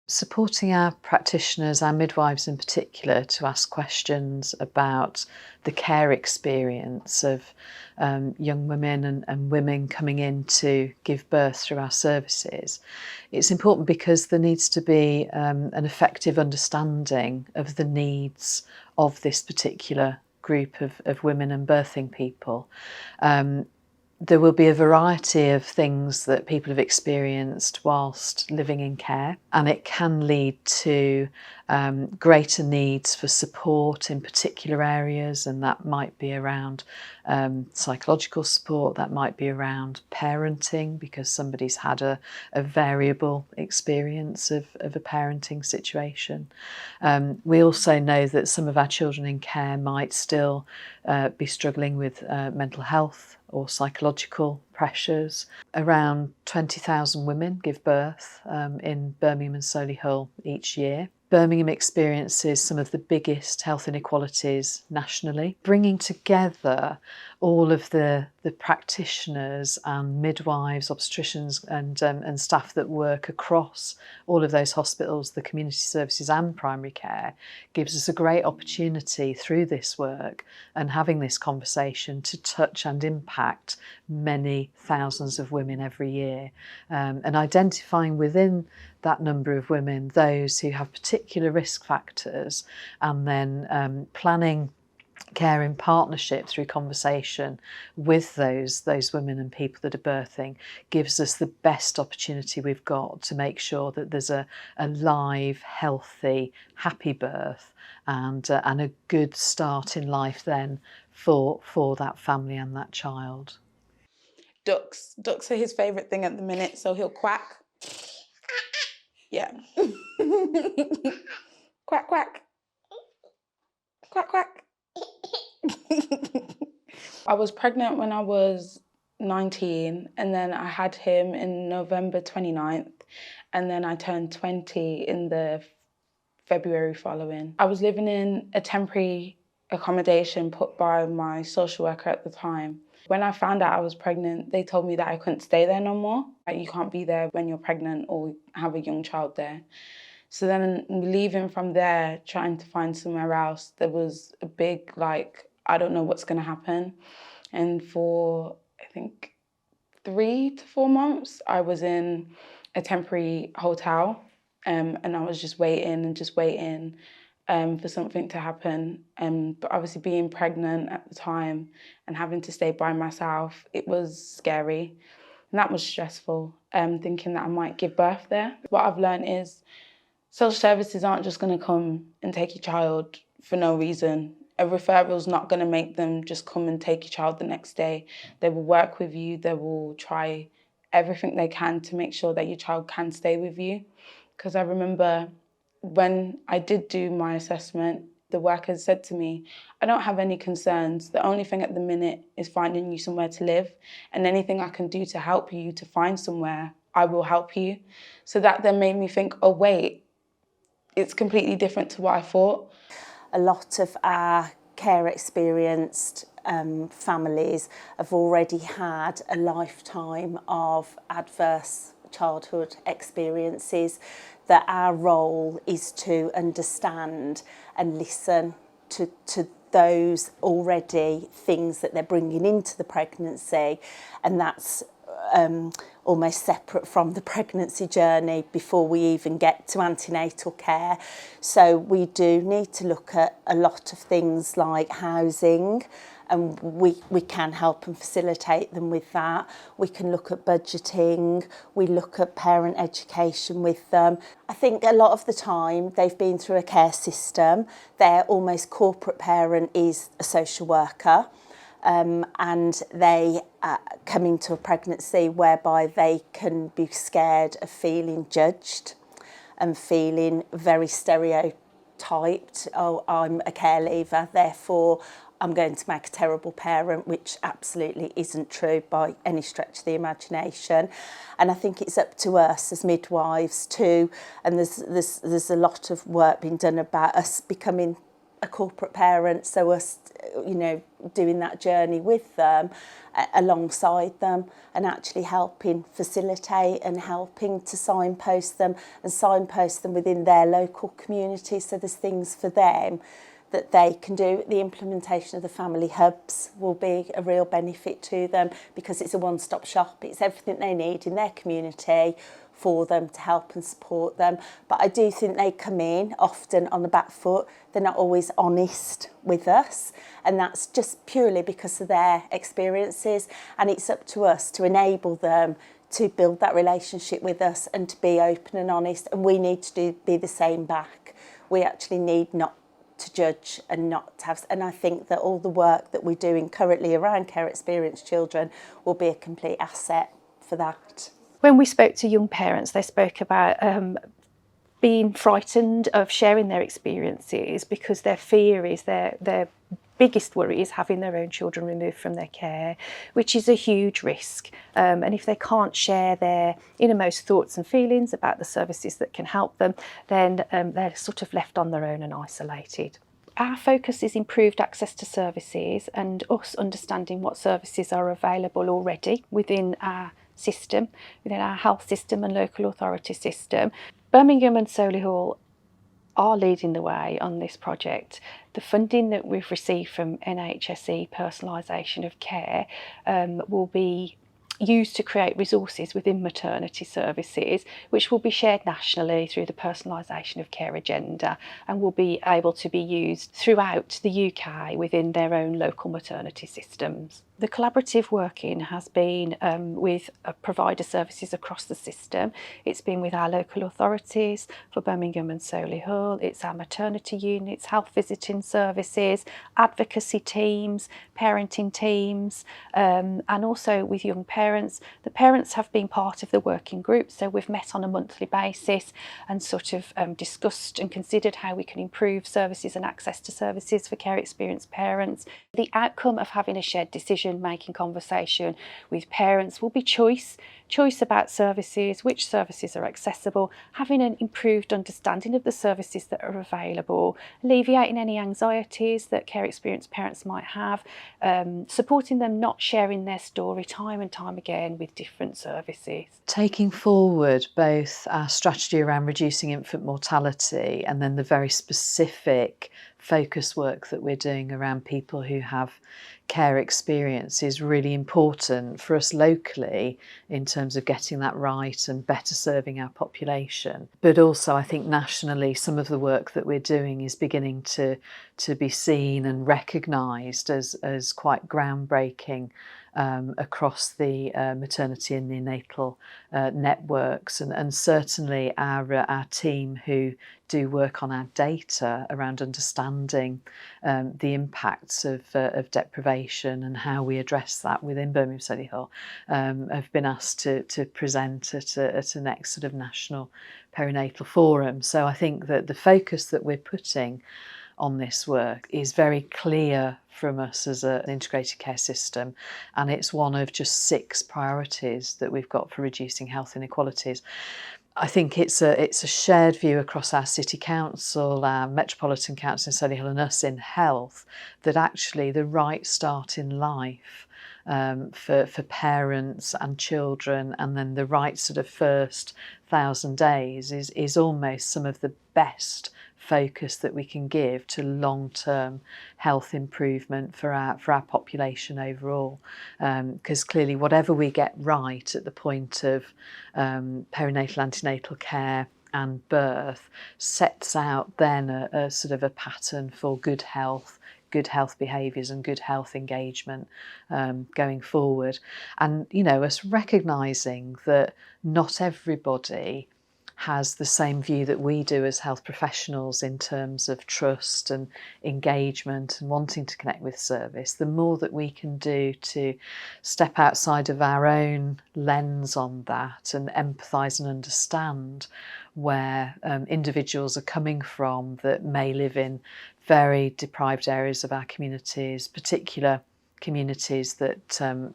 Supporting our practitioners, our midwives in particular, to ask questions about the care experience of young women and women coming in to give birth through our services. It's important because there needs to be an effective understanding of the needs of this particular group of women and birthing people. There will be a variety of things that people have experienced whilst living in care, and it can lead to greater needs for support in particular areas, and that might be around psychological support, that might be around parenting because somebody's had a variable experience of a parenting situation. We also know that some of our children in care might still be struggling with mental health or psychological pressures. Around 20,000 women give birth in Birmingham and Solihull each year. Birmingham experiences some of the biggest health inequalities nationally. Bringing together all of the practitioners and midwives, obstetricians and staff that work across all of those hospitals, the community services and primary care, gives us a great opportunity through this work and having this conversation to touch and impact many thousands of women every year, and identifying within that number of women those who have particular risk factors, and then planning care in partnership through conversation with those women and people that are birthing gives us the best opportunity we've got to make sure that there's a live, healthy, happy birth and a good start in life then for that family and that child. Ducks. Ducks are his favourite thing at the minute, so he'll quack. Yeah. Quack, quack. Quack, quack. I was pregnant when I was 19, and then I had him in November 29th, and then I turned 20 in the February following. I was living in a temporary accommodation put by my social worker at the time. When I found out I was pregnant, they told me that I couldn't stay there no more. Like, you can't be there when you're pregnant or have a young child there. So then leaving from there, trying to find somewhere else, there was a big, I don't know what's going to happen. And for, I think, 3 to 4 months, I was in a temporary hotel, and I was just waiting for something to happen. But obviously being pregnant at the time and having to stay by myself, it was scary. And that was stressful, thinking that I might give birth there. What I've learned is social services aren't just going to come and take your child for no reason. A referral's not going to make them just come and take your child the next day. They will work with you. They will try everything they can to make sure that your child can stay with you. Because I remember when I did do my assessment, the workers said to me, I don't have any concerns. The only thing at the minute is finding you somewhere to live, and anything I can do to help you to find somewhere, I will help you. So that then made me think, oh wait, it's completely different to what I thought. A lot of our care experienced families have already had a lifetime of adverse childhood experiences, that our role is to understand and listen to those already things that they're bringing into the pregnancy, and that's almost separate from the pregnancy journey before we even get to antenatal care. So we do need to look at a lot of things like housing, and we can help and facilitate them with that. We can look at budgeting, we look at parent education with them. I think a lot of the time they've been through a care system, their almost corporate parent is a social worker. And they come into a pregnancy whereby they can be scared of feeling judged and feeling very stereotyped. Oh, I'm a care leaver, therefore I'm going to make a terrible parent, which absolutely isn't true by any stretch of the imagination. And I think it's up to us as midwives too, and there's a lot of work being done about us becoming a corporate parent, so us doing that journey with them, alongside them, and actually helping facilitate and helping to signpost them within their local community. So there's things for them that they can do. The implementation of the family hubs will be a real benefit to them, because it's a one-stop shop. It's everything they need in their community for them to help and support them. But I do think they come in often on the back foot. They're not always honest with us, and that's just purely because of their experiences, and it's up to us to enable them to build that relationship with us and to be open and honest, and we need to be the same back. We actually need not to judge and not to have, and I think that all the work that we're doing currently around care experienced children will be a complete asset for that. When we spoke to young parents, they spoke about being frightened of sharing their experiences, because their fear is their biggest worry is having their own children removed from their care, which is a huge risk. And if they can't share their innermost thoughts and feelings about the services that can help them, then they're sort of left on their own and isolated. Our focus is improved access to services and us understanding what services are available already within our system, within our health system and local authority system. Birmingham and Solihull are leading the way on this project. The funding that we've received from NHSE Personalisation of Care will be used to create resources within maternity services, which will be shared nationally through the Personalisation of Care agenda, and will be able to be used throughout the UK within their own local maternity systems. The collaborative working has been with provider services across the system. It's been with our local authorities for Birmingham and Solihull. It's our maternity units, health visiting services, advocacy teams, parenting teams, and also with young parents. The parents have been part of the working group, so we've met on a monthly basis and sort of discussed and considered how we can improve services and access to services for care experienced parents. The outcome of having a shared decision-making conversation with parents will be choice about services, which services are accessible, having an improved understanding of the services that are available, alleviating any anxieties that care experienced parents might have, supporting them not sharing their story time and time again with different services. Taking forward both our strategy around reducing infant mortality and then the very specific focus work that we're doing around people who have care experience is really important for us locally in terms of getting that right and better serving our population. But also I think nationally some of the work that we're doing is beginning to be seen and recognised as quite groundbreaking across the maternity and neonatal networks, and certainly our team who do work on our data around understanding the impacts of deprivation and how we address that within Birmingham Solihull have been asked to present at a next sort of national perinatal forum. So I think that the focus that we're putting on this work is very clear from us as an integrated care system, and it's one of just 6 priorities that we've got for reducing health inequalities. I think it's a shared view across our city council, our metropolitan council in Solihull and us in health, that actually the right start in life for parents and children, and then the right sort of first 1,000 days is almost some of the best focus that we can give to long-term health improvement for our population overall, because clearly whatever we get right at the point of perinatal antenatal care and birth sets out then a sort of a pattern for good health behaviours and good health engagement going forward. And us recognising that not everybody has the same view that we do as health professionals in terms of trust and engagement and wanting to connect with service, the more that we can do to step outside of our own lens on that and empathise and understand where individuals are coming from that may live in very deprived areas of our communities, particular communities that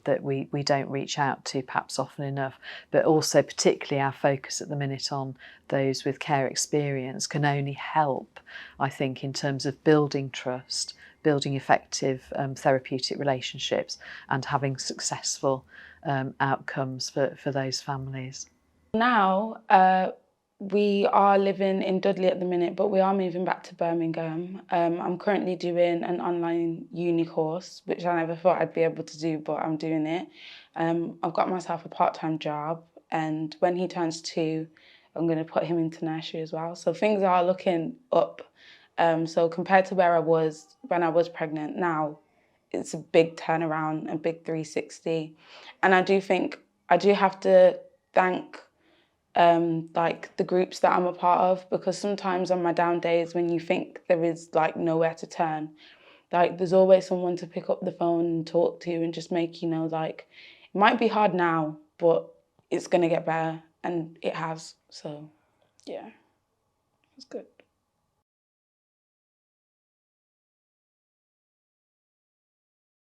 that we don't reach out to perhaps often enough, but also particularly our focus at the minute on those with care experience can only help, I think, in terms of building trust, building effective therapeutic relationships, and having successful outcomes for those families. Now, we are living in Dudley at the minute, but we are moving back to Birmingham. I'm currently doing an online uni course, which I never thought I'd be able to do, but I'm doing it. I've got myself a part-time job, and when he turns 2, I'm going to put him into nursery as well. So things are looking up. So compared to where I was when I was pregnant, now it's a big turnaround, a big 360. And I do think I do have to thank like the groups that I'm a part of, because sometimes on my down days when you think there is like nowhere to turn, like there's always someone to pick up the phone and talk to and just make you know like it might be hard now, but it's gonna get better, and it has. So yeah, it's good.